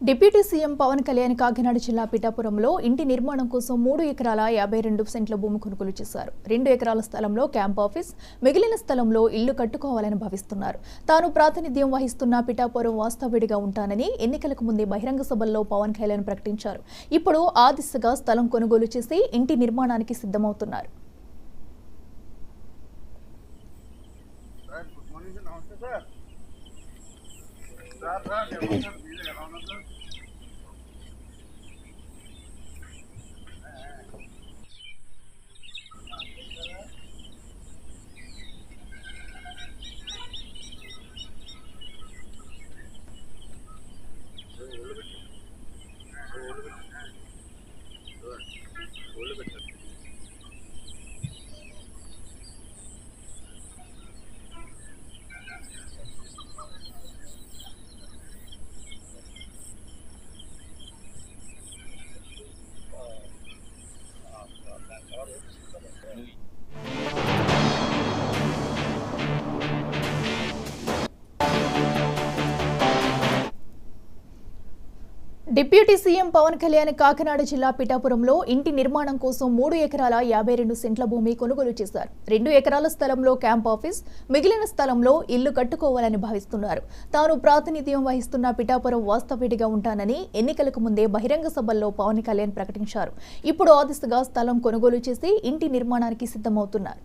Deputy CM Pawan Kalyan Kakinada జిల్లా పిఠాపురంలో ఇంటి నిర్మాణం కోసం 3 ఎకరాల 52 సెంట్ల భూమి కొనుగోలు చేశారు. 2 ఎకరాల స్థలంలో క్యాంప్ ఆఫీస్, మిగిలిన స్థలంలో ఇల్లు కట్టుకోవాలని భావిస్తున్నారు. తాను ప్రాతినిధ్యం వహిస్తున్న పిఠాపురం వాస్తవ్యుడిగా ఉంటానని ఎన్నికలకు ముందే బహిరంగ సభల్లో పవన్ కళ్యాణ్ ప్రకటించారు. ఇప్పుడు ఆ దిశగా స్థలం కొనుగోలు చేసి ఇంటి నిర్మాణానికి సిద్ధమవుతున్నారు. డిప్యూటీ సీఎం పవన్ కళ్యాణ్ కాకినాడ జిల్లా పిఠాపురంలో ఇంటి నిర్మాణం కోసం 3 ఎకరాల 52 సెంట్ల భూమి కొనుగోలు చేశారు. 2 ఎకరాల స్థలంలో క్యాంప్ ఆఫీస్, మిగిలిన స్థలంలో ఇల్లు కట్టుకోవాలని భావిస్తున్నారు. తాను ప్రాతినిధ్యం వహిస్తున్న పిఠాపురం వాస్తవ్యుడిగా ఉంటానని ఎన్నికలకు ముందే బహిరంగ సభల్లో పవన్ కళ్యాణ్ ప్రకటించారు. ఇప్పుడు ఆ దిశగా స్థలం కొనుగోలు చేసి ఇంటి నిర్మాణానికి సిద్ధమవుతున్నారు.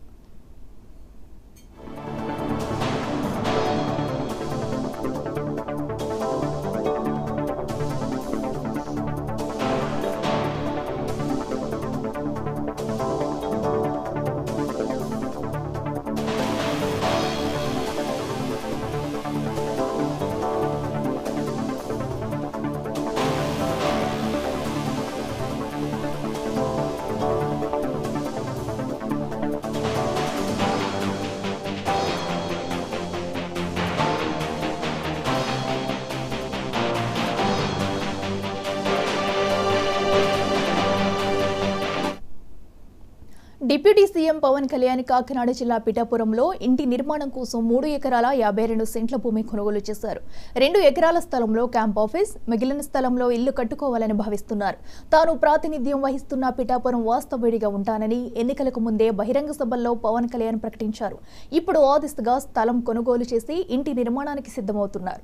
డిప్యూటీ సీఎం పవన్ కళ్యాణ్ కాకినాడ జిల్లా పిఠాపురంలో ఇంటి నిర్మాణం కోసం 3 ఎకరాల 52 సెంట్ల భూమి కొనుగోలు చేశారు. 2 ఎకరాల స్థలంలో క్యాంప్ ఆఫీస్, మిగిలిన స్థలంలో ఇల్లు కట్టుకోవాలని భావిస్తున్నారు. తాను ప్రాతినిధ్యం వహిస్తున్న పిఠాపురం వాస్తవ్యుడిగా ఉంటానని ఎన్నికలకు ముందే బహిరంగ సభల్లో పవన్ కళ్యాణ్ ప్రకటించారు. ఇప్పుడు ఆ దిశగా స్థలం కొనుగోలు చేసి ఇంటి నిర్మాణానికి సిద్ధమవుతున్నారు.